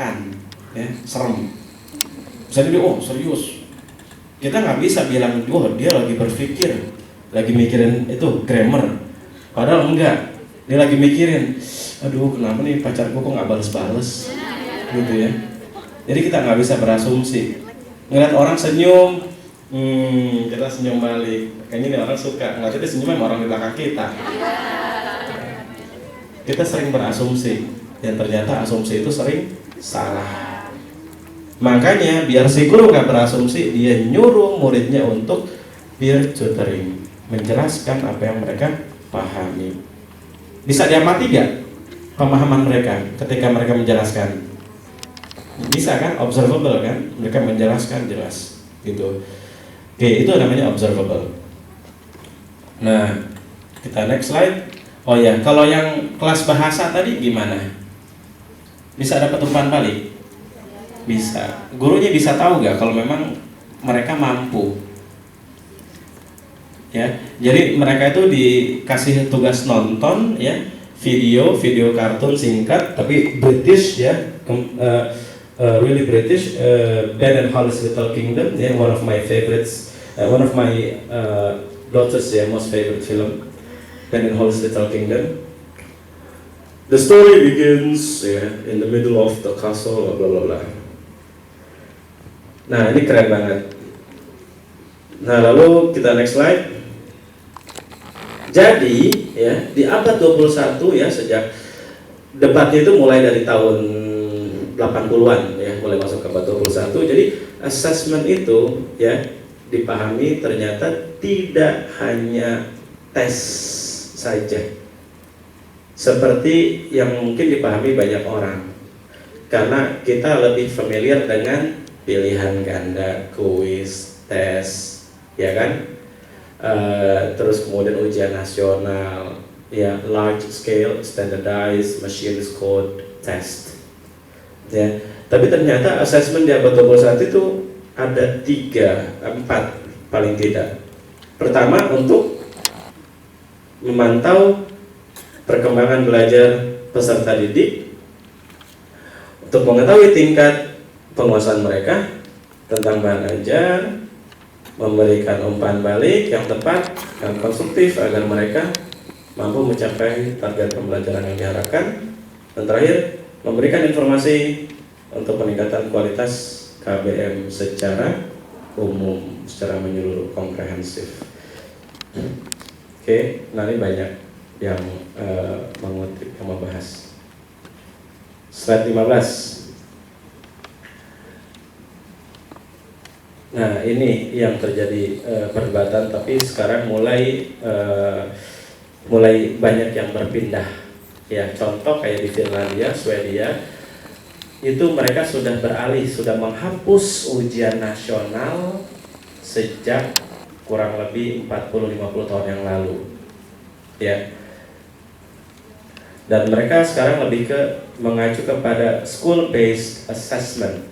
berantakan, ya, serem. Misalnya dia, oh serius, kita nggak bisa bilang, oh dia lagi berpikir, lagi mikirin itu grammar, padahal enggak, dia lagi mikirin, aduh kenapa nih pacarku kok nggak bales-bales, gitu ya. Jadi kita nggak bisa berasumsi. Ngeliat orang senyum, kita senyum balik, kayaknya nih orang suka. Nggak, kita senyum sama orang di belakang kita. Kita sering berasumsi, dan ternyata asumsi itu sering salah. Makanya biar si guru nggak berasumsi, dia nyuruh muridnya untuk peer tutoring, menjelaskan apa yang mereka pahami. Bisa diamati nggak pemahaman mereka ketika mereka menjelaskan? Bisa kan, observable kan, mereka menjelaskan jelas gitu. Oke, itu namanya observable. Nah, kita next slide. Oh ya, kalau yang kelas bahasa tadi gimana? Bisa dapat umpan balik? Bisa. Gurunya bisa tahu nggak kalau memang mereka mampu? Ya, jadi mereka itu dikasih tugas nonton ya, video kartun singkat tapi British ya, really British, Ben and Holly's Little Kingdom ya, one of my favorites, one of my daughters ya, most favorite film, Ben and Holly's Little Kingdom. The story begins in the middle of the castle, blah blah blah. Nah, ini keren banget. Nah, lalu kita next slide. Jadi, ya, di abad 21 ya, sejak debatnya itu mulai dari tahun 80-an ya, mulai masuk ke abad 21. Jadi, assessment itu ya dipahami ternyata tidak hanya tes saja. Seperti yang mungkin dipahami banyak orang. Karena kita lebih familiar dengan pilihan ganda, kuis, tes, ya kan? Terus kemudian ujian nasional, ya, large scale, standardized, machine code, test. Ya, tapi ternyata assessment di abad 21 itu ada 4 paling tidak. Pertama, untuk memantau perkembangan belajar peserta didik, untuk mengetahui tingkat penguasaan mereka tentang bahan ajar, memberikan umpan balik yang tepat dan konstruktif agar mereka mampu mencapai target pembelajaran yang diharapkan, dan terakhir memberikan informasi untuk peningkatan kualitas KBM secara umum, secara menyeluruh, komprehensif. Oke, nah ini banyak yang mengutip, yang membahas. Slide 15. Nah, ini yang terjadi perdebatan, tapi sekarang mulai banyak yang berpindah. Ya, contoh kayak di Finlandia, Swedia, itu mereka sudah beralih, sudah menghapus ujian nasional sejak kurang lebih 40-50 tahun yang lalu. Ya. Dan mereka sekarang lebih mengacu kepada school-based assessment,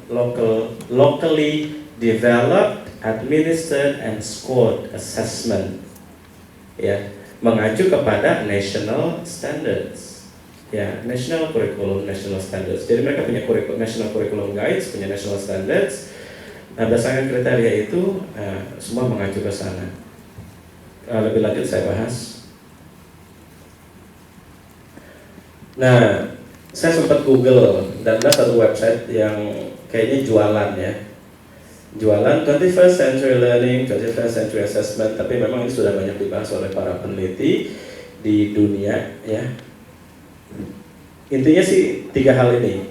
locally developed, administered, and scored assessment, ya, mengacu kepada national standards, ya, national curriculum, national standards. Jadi mereka punya national curriculum guides, punya national standards. Nah, berdasarkan kriteria itu semua mengacu ke sana. Lebih lanjut saya bahas. Nah, saya sempat Google dan ada satu website yang kayaknya jualan ya. Jualan 21st century learning, 21st century assessment, tapi memang ini sudah banyak dibahas oleh para peneliti di dunia ya. Intinya sih 3 hal ini.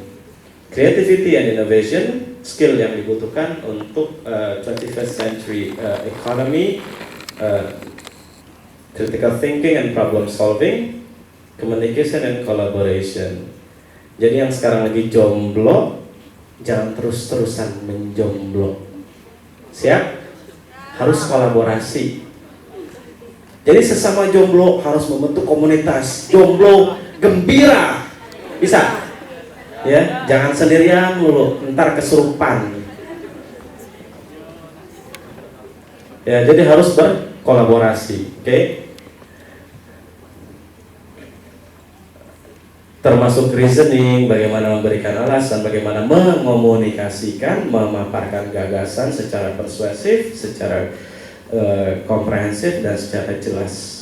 Creativity and innovation, skill yang dibutuhkan untuk 21st century economy, critical thinking and problem solving, communication and collaboration. Jadi yang sekarang lagi jomblo, jangan terus-terusan menjomblo. Siap? Harus kolaborasi. Jadi sesama jomblo harus membentuk komunitas jomblo gembira. Bisa? Ya, jangan sendirian dulu, ntar kesurupan. Ya, jadi harus berkolaborasi, oke? termasuk reasoning, bagaimana memberikan alasan, bagaimana mengomunikasikan, memaparkan gagasan secara persuasif, secara komprehensif, dan secara jelas.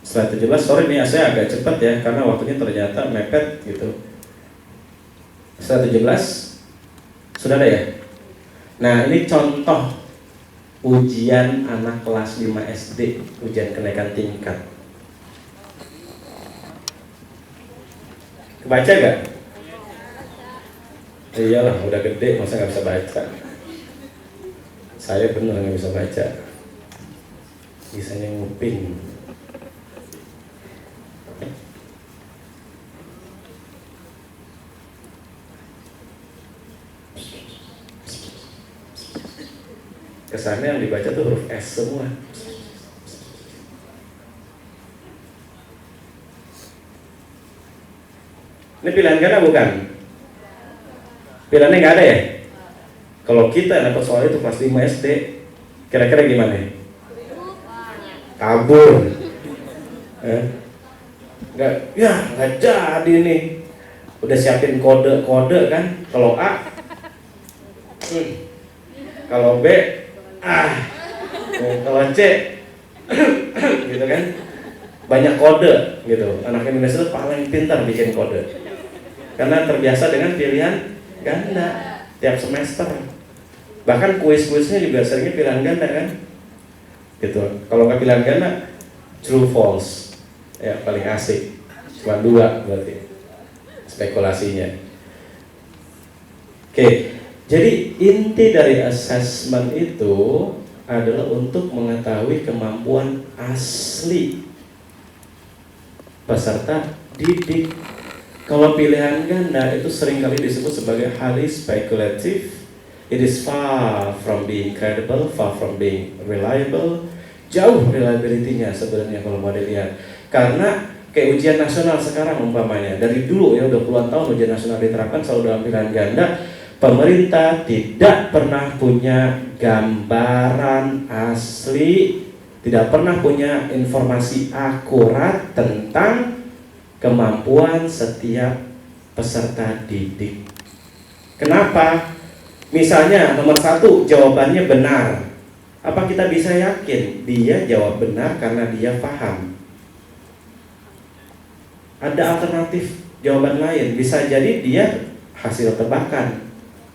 Setelah 17, sorry nih saya agak cepat ya, karena waktunya ternyata mepet gitu. Setelah 17, sudah ada ya? Nah ini contoh ujian anak kelas 5 SD, ujian kenaikan tingkat. Kebaca gak? Iyalah, udah gede, masa gak bisa baca? Saya bener gak bisa baca. Bisanya nguping. Kesannya yang dibaca tuh huruf S semua. Ini pilihan ganda bukan? Pilihannya nggak ada ya? Kalau kita dapat soal itu kelas 5 SD, kira-kira gimana? Kabur. Nggak jadi nih. Udah siapin kode-kode kan? Kalau A, kalau B, kalau C, gitu kan? Banyak kode, gitu. Anak Indonesia itu paling pintar bikin kode. Karena terbiasa dengan pilihan ganda tiap semester. Bahkan kuis-kuisnya juga seringnya pilihan ganda kan, gitu. Kalau nggak pilihan ganda, true false, ya paling asik. Cuma 2 berarti spekulasinya. Oke, jadi inti dari assessment itu adalah untuk mengetahui kemampuan asli peserta didik. Kalau pilihan ganda itu seringkali disebut sebagai highly speculative. It is far from being credible, far from being reliable. Jauh reliability-nya sebenarnya kalau mau dilihat. Karena kayak ujian nasional sekarang umpamanya, dari dulu ya udah puluhan tahun ujian nasional diterapkan selalu dalam pilihan ganda. Pemerintah tidak pernah punya gambaran asli, tidak pernah punya informasi akurat tentang kemampuan setiap peserta didik. Kenapa? Misalnya nomor 1 jawabannya benar. Apa kita bisa yakin dia jawab benar karena dia paham? Ada alternatif jawaban lain. Bisa jadi dia hasil tebakan,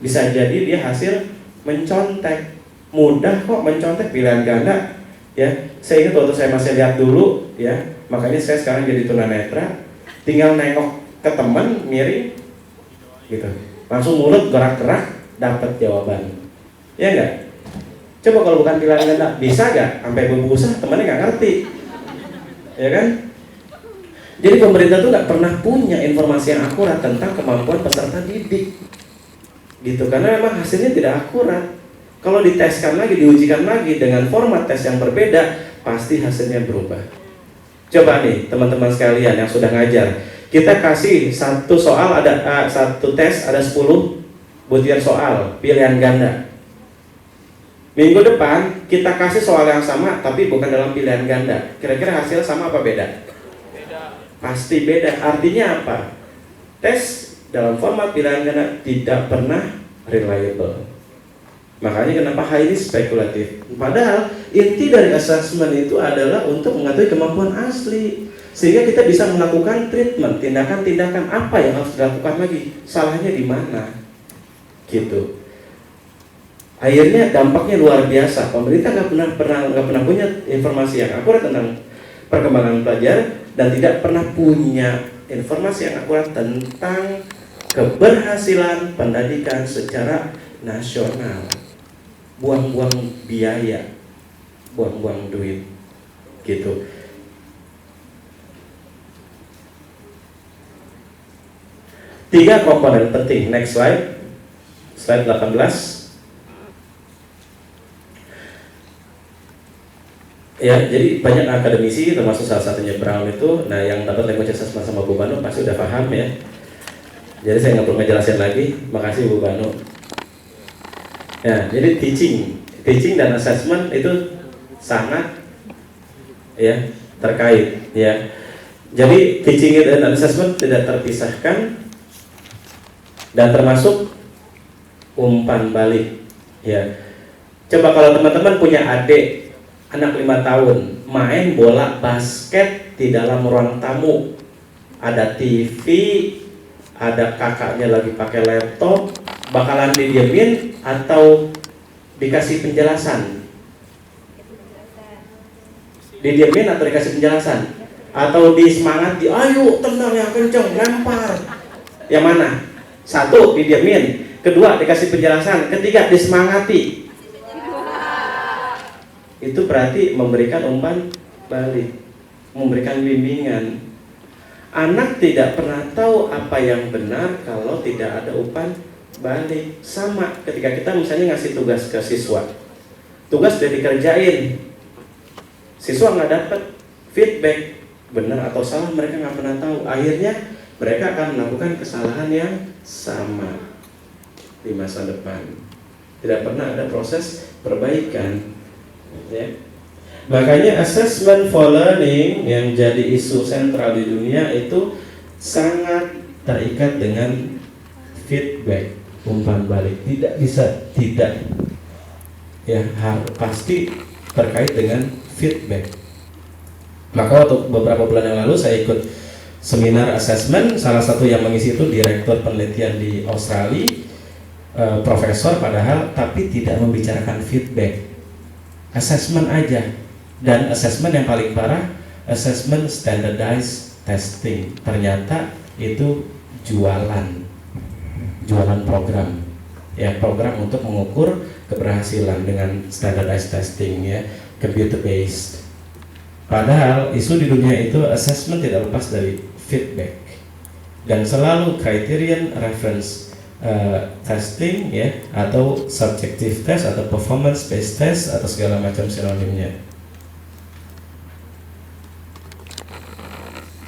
bisa jadi dia hasil mencontek. Mudah kok mencontek pilihan ganda. Ya, saya ingat waktu saya masih lihat dulu, ya, makanya saya sekarang jadi tunanetra. Tinggal nengok ke teman miring, gitu, langsung mulut gerak-gerak dapat jawaban. Ya enggak? Coba kalau bukan pilihan ganda, bisa nggak? Sampai berbusa temannya nggak ngerti, ya kan? Jadi pemerintah tuh nggak pernah punya informasi yang akurat tentang kemampuan peserta didik, gitu, karena memang hasilnya tidak akurat. Kalau diteskan lagi, diujikan lagi dengan format tes yang berbeda, pasti hasilnya berubah. Coba nih teman-teman sekalian yang sudah ngajar, kita kasih satu soal satu tes ada 10 butiran soal pilihan ganda. Minggu depan kita kasih soal yang sama tapi bukan dalam pilihan ganda. Kira-kira hasil sama apa beda? Beda. Pasti beda. Artinya apa? Tes dalam format pilihan ganda tidak pernah reliable. Makanya kenapa highly spekulatif. Padahal inti dari assessment itu adalah untuk mengetahui kemampuan asli, sehingga kita bisa melakukan treatment, tindakan-tindakan apa yang harus dilakukan lagi, salahnya di mana, gitu. Akhirnya dampaknya luar biasa. Pemerintah nggak pernah punya informasi yang akurat tentang perkembangan pelajar dan tidak pernah punya informasi yang akurat tentang keberhasilan pendidikan secara nasional. Buang-buang biaya, buang-buang duit, gitu. Tiga komponen penting. Next slide, slide 18. Ya, jadi banyak akademisi termasuk salah satunya Brown itu, nah yang dapat language assessment sama Bu Banu pasti udah paham ya. Jadi saya nggak perlu ngejelasin lagi. Makasih Bu Banu. Ya, jadi teaching dan assessment itu sangat ya terkait ya. Jadi teaching dan assessment tidak terpisahkan, dan termasuk umpan balik. Ya, coba kalau teman-teman punya adik anak 5 tahun main bola basket di dalam ruang tamu, ada TV, ada kakaknya lagi pakai laptop, bakalan didiemin atau dikasih penjelasan? Didiemin atau dikasih penjelasan? Atau disemangati, ayo tendang yang kenceng, lempar? Yang mana? Satu, didiemin. Kedua, dikasih penjelasan. Ketiga, disemangati. Itu berarti memberikan umpan balik, memberikan bimbingan. Anak tidak pernah tahu apa yang benar kalau tidak ada umpan balik. Sama ketika kita misalnya ngasih tugas ke siswa, tugas sudah dikerjain, siswa nggak dapat feedback benar atau salah, mereka nggak pernah tahu. Akhirnya mereka akan melakukan kesalahan yang sama di masa depan. Tidak pernah ada proses perbaikan. Ya. Makanya assessment for learning yang jadi isu sentral di dunia itu sangat terikat dengan feedback, umpan balik. Tidak bisa tidak, ya pasti terkait dengan feedback. Maka waktu beberapa bulan yang lalu saya ikut seminar assessment. Salah satu yang mengisi itu direktur penelitian di Australia, profesor padahal, tapi tidak membicarakan feedback, assessment aja. Dan assessment yang paling parah, assessment standardized testing. Ternyata itu jualan program, ya program untuk mengukur keberhasilan dengan standardized testing, ya computer based. Padahal isu di dunia itu assessment tidak lepas dari feedback, dan selalu criterion reference testing, ya atau subjective test atau performance based test atau segala macam sinonimnya.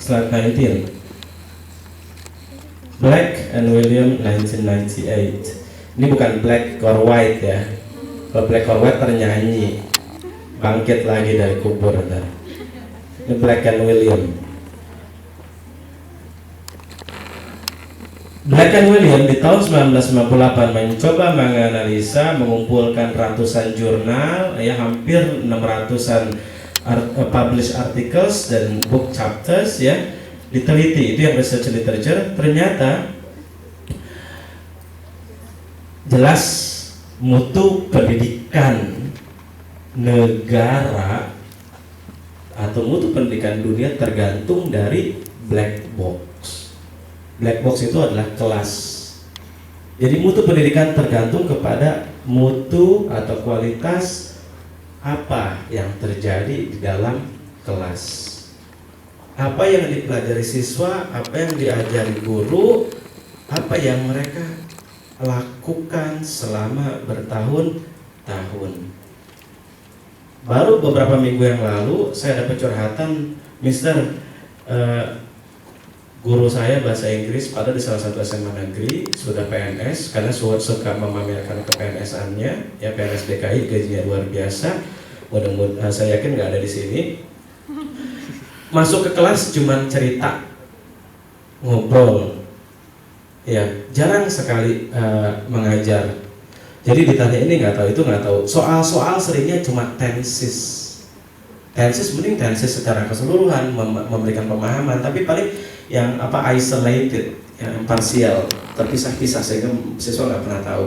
Slide 19. Black and William 1998. Ini bukan black or white ya. Kalau black or white ternyanyi, bangkit lagi dari kubur ntar. Ini Black and William. Black and William di tahun 1998 mencoba menganalisa, mengumpulkan ratusan jurnal, ya hampir 600-an published articles dan book chapters, ya diteliti. Itu yang research literature. Ternyata jelas mutu pendidikan negara atau mutu pendidikan dunia tergantung dari black box. Black box itu adalah kelas. Jadi mutu pendidikan tergantung kepada mutu atau kualitas apa yang terjadi di dalam kelas. Apa yang dipelajari siswa, apa yang diajari guru, apa yang mereka lakukan selama bertahun-tahun. Baru beberapa minggu yang lalu saya dapat curhatan, Mister, guru saya bahasa Inggris pada di salah satu SMA negeri sudah PNS, karena suka memamerkan ke-PNS-annya, ya PNS DKI gajinya luar biasa. Mudah-mudahan saya yakin nggak ada di sini. Masuk ke kelas cuman cerita, ngobrol, ya jarang sekali mengajar. Jadi ditanya ini nggak tahu, itu nggak tahu. Soal-soal seringnya cuma tenses. Tenses mending tenses secara keseluruhan memberikan pemahaman, tapi paling yang isolated, yang parsial, terpisah-pisah sehingga siswa nggak pernah tahu.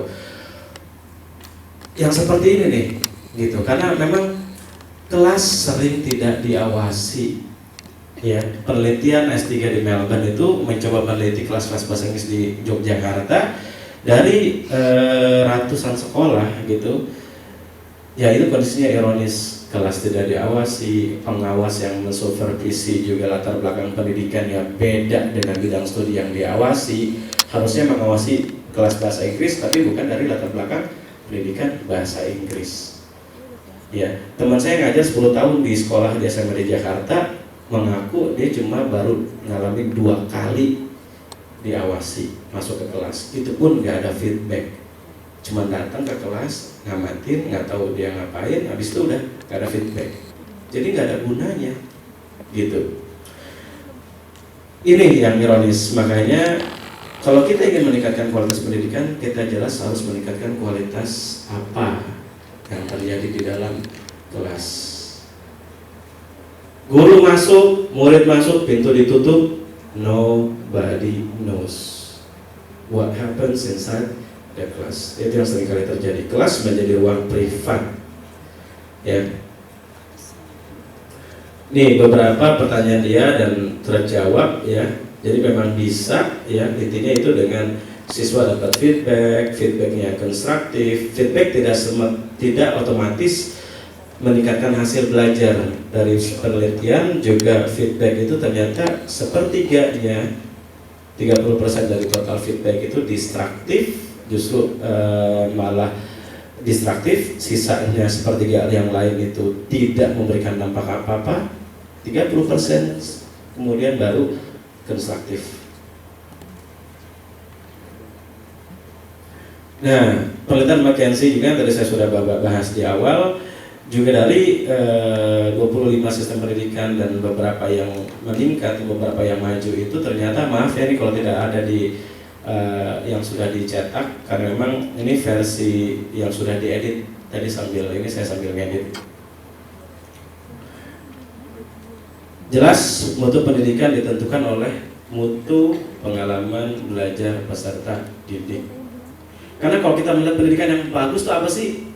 Yang seperti ini nih, gitu. Karena memang kelas sering tidak diawasi. Ya, penelitian S3 di Melbourne itu mencoba meneliti kelas-kelas bahasa Inggris di Yogyakarta. Dari ratusan sekolah gitu, ya itu kondisinya ironis. Kelas tidak diawasi, pengawas yang mensupervisi juga latar belakang pendidikan yang beda dengan bidang studi yang diawasi. Harusnya mengawasi kelas bahasa Inggris, tapi bukan dari latar belakang pendidikan bahasa Inggris. Ya, teman saya ngajar 10 tahun di sekolah di SMA di Jakarta, mengaku dia cuma baru ngalamin 2 kali diawasi masuk ke kelas, itu pun nggak ada feedback, cuma datang ke kelas ngamatin, nggak tahu dia ngapain, habis itu udah nggak ada feedback, jadi nggak ada gunanya gitu. Ini yang ironis, makanya kalau kita ingin meningkatkan kualitas pendidikan, kita jelas harus meningkatkan kualitas apa yang terjadi di dalam kelas. Guru masuk, murid masuk, pintu ditutup, nobody knows what happens inside the class. Itu yang sering kali terjadi. Kelas menjadi ruang privat. Ya. Nih beberapa pertanyaan dia dan terjawab ya. Jadi memang bisa ya, intinya itu dengan siswa dapat feedbacknya konstruktif. Feedback tidak otomatis meningkatkan hasil belajar. Dari penelitian juga feedback itu ternyata sepertiganya, 30% dari total feedback itu destruktif, justru malah destruktif, sisanya sepertiga yang lain itu tidak memberikan dampak apa-apa, 30% kemudian baru konstruktif. Nah, penelitian McKinsey juga tadi saya sudah bahas di awal, juga dari 25 sistem pendidikan dan beberapa yang meningkat, beberapa yang maju itu ternyata, maaf ya ini kalau tidak ada di yang sudah dicetak, karena memang ini versi yang sudah diedit tadi saya sambil ngedit. Jelas mutu pendidikan ditentukan oleh mutu pengalaman belajar peserta didik. Karena kalau kita melihat pendidikan yang bagus itu apa sih?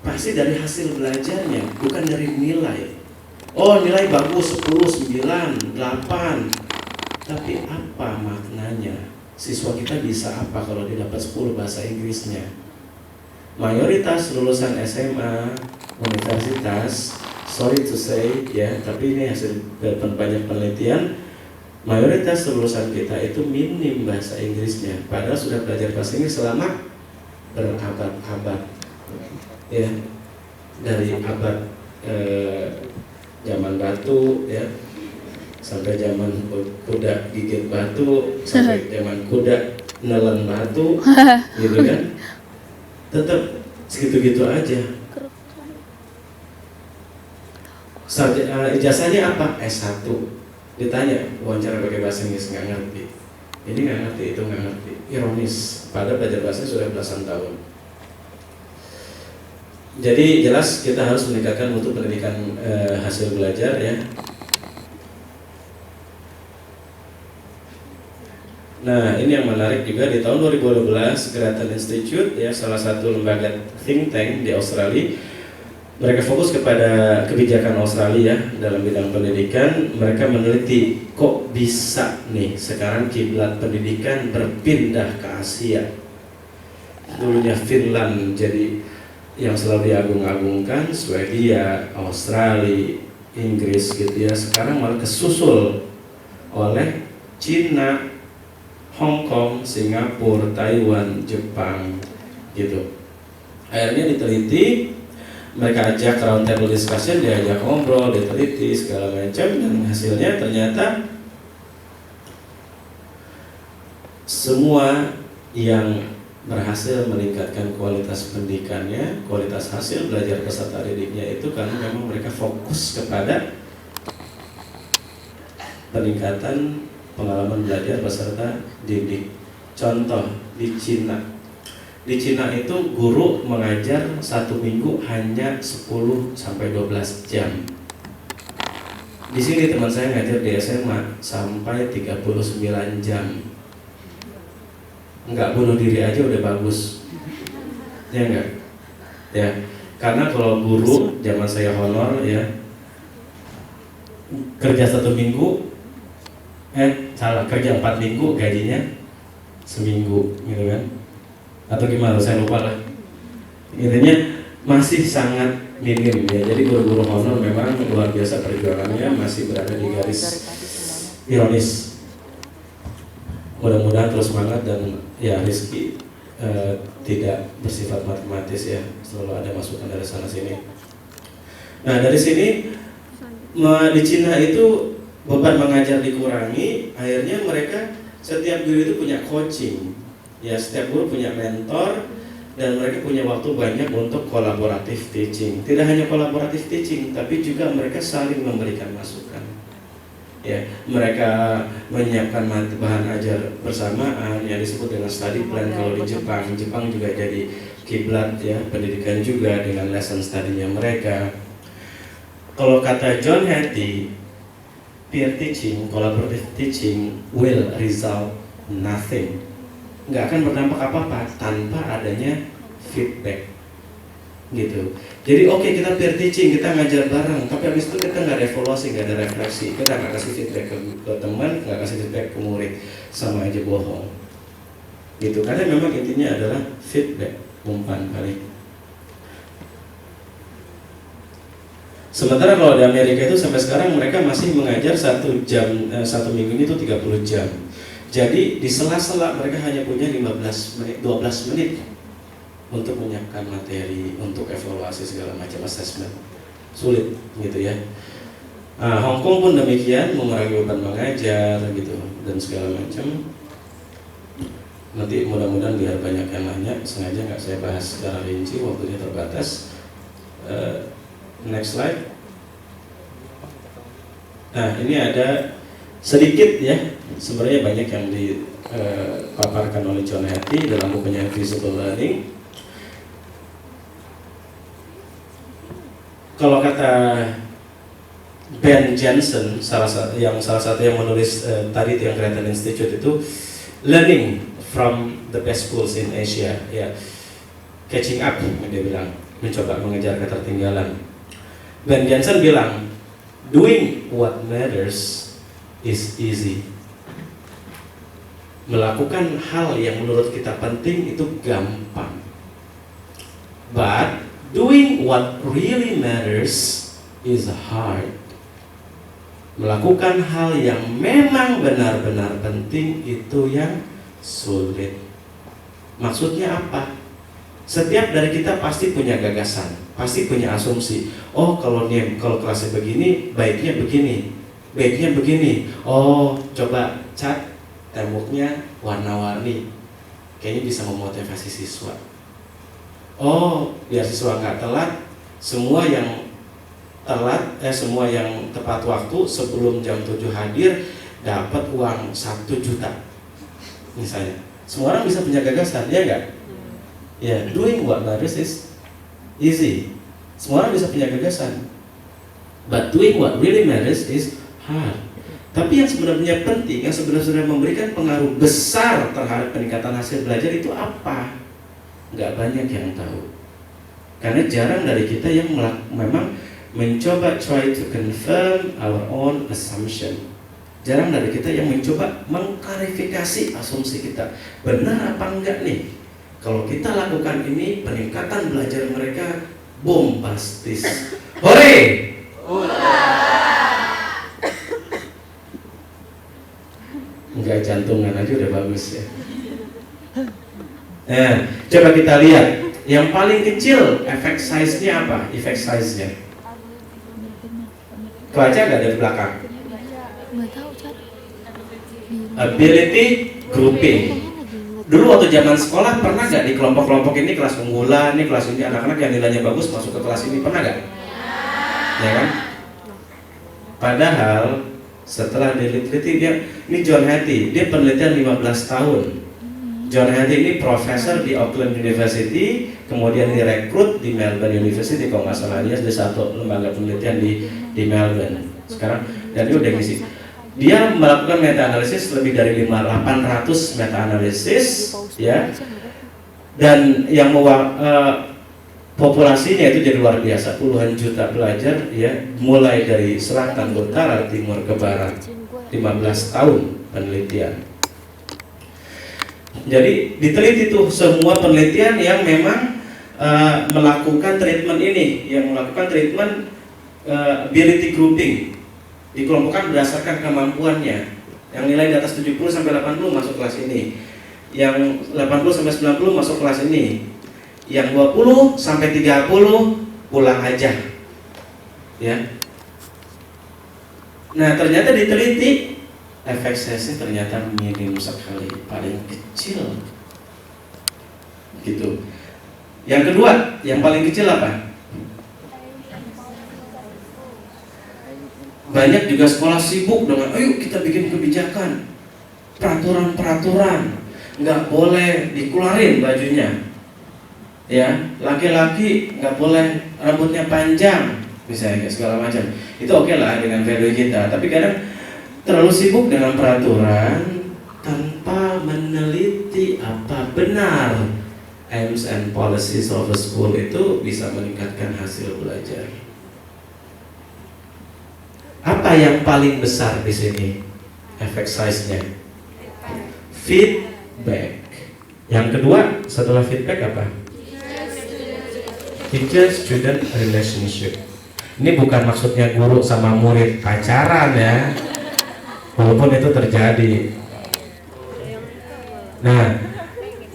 Pasti dari hasil belajarnya, bukan dari nilai. Oh, nilai bagus 10, 9, 8. Tapi apa maknanya? Siswa kita bisa apa kalau dia dapat 10 bahasa Inggrisnya? Mayoritas lulusan SMA, universitas, sorry to say ya, tapi ini hasil banyak penelitian, mayoritas lulusan kita itu minim bahasa Inggrisnya, padahal sudah belajar bahasa Inggris selama berabad-abad ya, dari abad zaman batu ya, sampai zaman kuda gigit batu, sampai zaman kuda nelen batu gitu kan, tetap segitu-gitu aja. Ijazahnya apa? S1. Ditanya wawancara pakai bahasa Inggris, nggak ngerti, ini nggak ngerti, itu nggak ngerti. Ironis, padahal belajar bahasa sudah belasan tahun. Jadi jelas kita harus meningkatkan mutu pendidikan hasil belajar ya. Nah, ini yang menarik juga, di tahun 2012 Grattan Institute ya, salah satu lembaga think tank di Australia, mereka fokus kepada kebijakan Australia dalam bidang pendidikan. Mereka meneliti kok bisa nih sekarang kiblat pendidikan berpindah ke Asia. Dulunya Finland jadi yang selalu diagung-agungkan, Swedia, Australia, Inggris gitu ya, sekarang malah kesusul oleh Cina, Hong Kong, Singapura, Taiwan, Jepang gitu. Akhirnya diteliti, mereka ajak round table discussion, diajak ngobrol, diteliti segala macam, dan hasilnya ternyata semua yang berhasil meningkatkan kualitas pendidikannya, kualitas hasil belajar peserta didiknya itu karena memang mereka fokus kepada peningkatan pengalaman belajar peserta didik. Contoh di Cina. Di Cina itu guru mengajar 1 minggu hanya 10 sampai 12 jam. Di sini teman saya ngajar di SMA sampai 39 jam. Enggak bunuh diri aja udah bagus. Ya enggak? Ya. Karena kalau guru zaman saya honor ya, kerja 1 minggu kerja 4 minggu gajinya seminggu gitu kan, atau gimana saya lupa lah, intinya masih sangat minim ya. Jadi guru-guru honor memang luar biasa perjuangannya, masih berada di garis ironis. Mudah-mudahan terus semangat dan ya rezeki tidak bersifat matematis ya, selalu ada masukan dari sana sini. Nah dari sini di Cina itu beban mengajar dikurangi, akhirnya mereka setiap guru itu punya coaching ya, setiap guru punya mentor, dan mereka punya waktu banyak untuk kolaboratif teaching. Tidak hanya kolaboratif teaching, tapi juga mereka saling memberikan masukan. Ya, mereka menyiapkan bahan ajar bersamaan yang disebut dengan study plan. Kalau di Jepang juga jadi kiblat ya, pendidikan juga dengan lesson study-nya mereka. Kalau kata John Hattie, peer teaching, collaborative teaching will result nothing. Nggak akan berdampak apa-apa tanpa adanya feedback. Gitu. Jadi oke, kita peer teaching, kita ngajar bareng, tapi habis itu kita nggak ada evaluasi, nggak ada refleksi, kita nggak kasih feedback ke teman, nggak kasih feedback ke murid, sama aja bohong. Gitu. Karena memang intinya adalah feedback, umpan kali. Sementara kalau di Amerika itu sampai sekarang mereka masih mengajar 1 minggu itu 30 jam. Jadi di sela-sela mereka hanya punya 15 menit, 12 menit untuk menyiapkan materi, untuk evaluasi segala macam assessment. Sulit gitu ya. Hong Kong pun demikian, mengurangi beban mengajar gitu dan segala macam. Nanti mudah-mudahan biar banyak yang nanya, sengaja nggak saya bahas secara rinci, waktunya terbatas. Next slide. Nah, ini ada sedikit ya, sebenarnya banyak yang dipaparkan oleh John Hattie dalam bukunya Visible Learning. Kalau kata Ben Jensen, salah satu yang menulis tadi yang Creative Institute itu, learning from the best schools in Asia, ya, catching up, dia bilang, mencoba mengejar ketertinggalan. Ben Jensen bilang, doing what matters is easy. Melakukan hal yang menurut kita penting itu gampang. But doing what really matters is hard. Melakukan hal yang memang benar-benar penting itu yang sulit. Maksudnya apa? Setiap dari kita pasti punya gagasan, pasti punya asumsi. Oh, kalau kelasnya begini, baiknya begini, baiknya begini. Oh, coba cat temboknya warna-warni, kayaknya bisa memotivasi siswa. Oh, biar siswa nggak telat, semua yang tepat waktu sebelum jam 7 hadir dapat uang 1 juta misalnya. Semua orang bisa punya gagasan, ya nggak? Ya, doing what matters is easy. Semua orang bisa punya gagasan. But doing what really matters is hard. Tapi yang sebenarnya penting, yang sebenarnya memberikan pengaruh besar terhadap peningkatan hasil belajar itu apa? Nggak banyak yang tahu. Karena jarang dari kita yang memang mencoba try to confirm our own assumption. Jarang dari kita yang mencoba mengklarifikasi asumsi kita. Benar apa enggak nih? Kalau kita lakukan ini, peningkatan belajar mereka bombastis. Hore! Enggak, jantungan aja udah bagus ya. Nah, coba kita lihat yang paling kecil effect size-nya apa? Effect size-nya. Baca nggak dari belakang? Ability grouping. Dulu waktu zaman sekolah pernah nggak di kelompok-kelompok ini kelas unggulan, ini kelas ini anak-anak yang nilainya bagus masuk ke kelas ini, pernah nggak? Ya kan? Padahal setelah diteliti ini John Hattie, dia penelitian 15 tahun. John Hattie ini profesor di Auckland University, kemudian direkrut di Melbourne University, kalau nggak salah dia ada satu lembaga penelitian di Melbourne sekarang, dan dia udah ngisi. Dia melakukan meta-analisis lebih dari 800 meta-analisis, ya, dan yang populasinya itu jadi luar biasa, puluhan juta pelajar, ya, mulai dari selatan ke utara, timur ke barat, 15 tahun penelitian. Jadi diteliti tuh semua penelitian yang memang melakukan treatment ini, yang melakukan treatment ability grouping, dikelompokkan berdasarkan kemampuannya. Yang nilai di atas 70 sampai 80 masuk kelas ini, yang 80 sampai 90 masuk kelas ini, yang 20 sampai 30 pulang aja, ya. Nah, ternyata diteliti efek size-nya ternyata minim sekali, paling kecil gitu. Yang kedua, yang paling kecil apa? Banyak juga sekolah sibuk dengan, ayo kita bikin kebijakan, peraturan-peraturan, nggak boleh dikeluarin bajunya, ya, laki-laki nggak boleh rambutnya panjang, misalnya kayak segala macam. Itu oke lah dengan value kita, tapi kadang terlalu sibuk dengan peraturan tanpa meneliti apa benar aims and policies of a school itu bisa meningkatkan hasil belajar. Apa yang paling besar di sini efek size-nya? Feedback. Yang kedua setelah feedback apa? Teacher-student relationship. Ini bukan maksudnya guru sama murid pacaran ya, walaupun itu terjadi. Nah,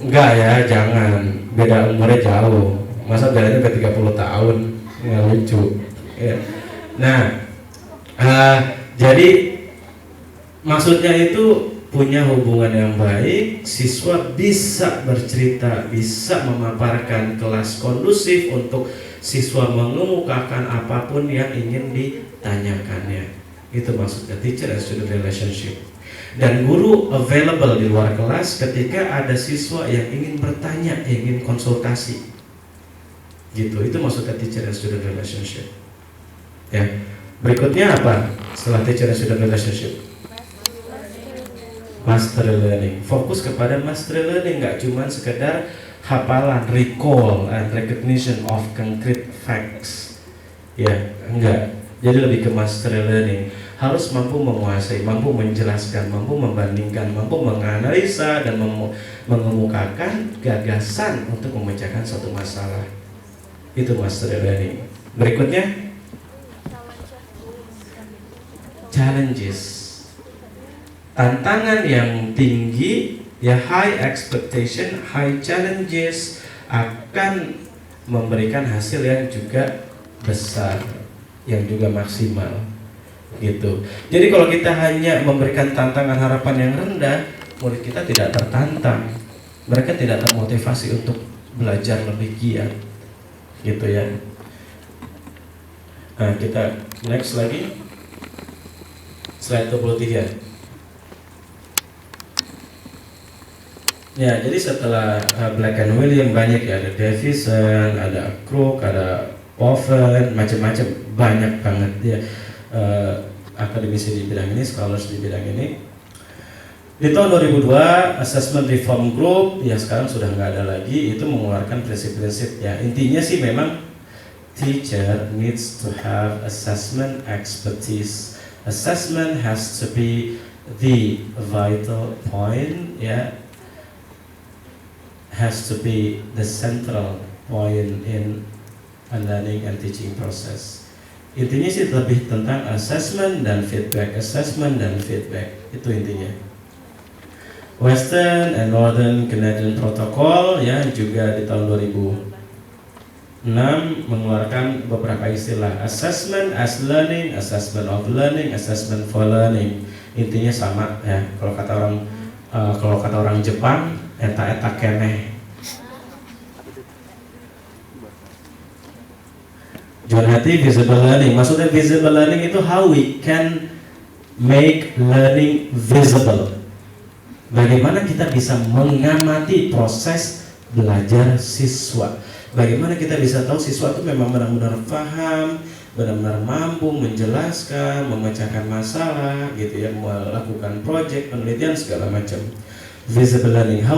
enggak ya, jangan. Beda umurnya jauh. Masa bedanya ke 30 tahun? Nggak lucu ya. Nah, jadi maksudnya itu punya hubungan yang baik, siswa bisa bercerita, bisa memaparkan, kelas kondusif untuk siswa mengemukakan apapun yang ingin ditanyakannya. Itu maksudnya teacher and student relationship. Dan guru available di luar kelas ketika ada siswa yang ingin bertanya, ingin konsultasi. Gitu, itu maksudnya teacher and student relationship. Ya. Berikutnya apa? Setelah teacher and student relationship, mastery learning. Fokus kepada mastery learning, nggak cuma sekedar hafalan, recall and recognition of concrete facts. Ya, enggak. Jadi lebih ke mastery learning. Harus mampu menguasai, mampu menjelaskan, mampu membandingkan, mampu menganalisa dan mengemukakan gagasan untuk memecahkan suatu masalah. Itu mastery learning. Berikutnya challenges, tantangan yang tinggi, ya, high expectation, high challenges akan memberikan hasil yang juga besar, yang juga maksimal, gitu. Jadi kalau kita hanya memberikan tantangan harapan yang rendah, murid kita tidak tertantang, mereka tidak termotivasi untuk belajar lebih giat, gitu ya. Nah, kita next lagi. Slide 23. Ya, jadi setelah Black and William banyak ya, ada Davison, ada Crook, ada Oven, macam-macam, banyak banget ya, akademisi di bidang ini, scholars di bidang ini. Di tahun 2002 Assessment Reform Group, ya sekarang sudah nggak ada lagi, itu mengeluarkan prinsip-prinsip ya. Intinya sih memang teacher needs to have assessment expertise. Assessment has to be the vital point, ya, has to be the central point in a learning and teaching process. Intinya sih lebih tentang assessment dan feedback, assessment dan feedback, itu intinya. Western and Northern Canadian Protocol, ya, juga di tahun 2006 mengeluarkan beberapa istilah, assessment as learning, assessment of learning, assessment for learning. Intinya sama ya. Kalau kata orang Jepang, eta keneh. John Hattie, visible learning. Maksudnya visible learning itu how we can make learning visible. Bagaimana kita bisa mengamati proses belajar siswa. Bagaimana kita bisa tahu siswa itu memang benar-benar paham, benar-benar mampu menjelaskan, memecahkan masalah, gitu ya, melakukan proyek, penelitian segala macam. Visible learning, how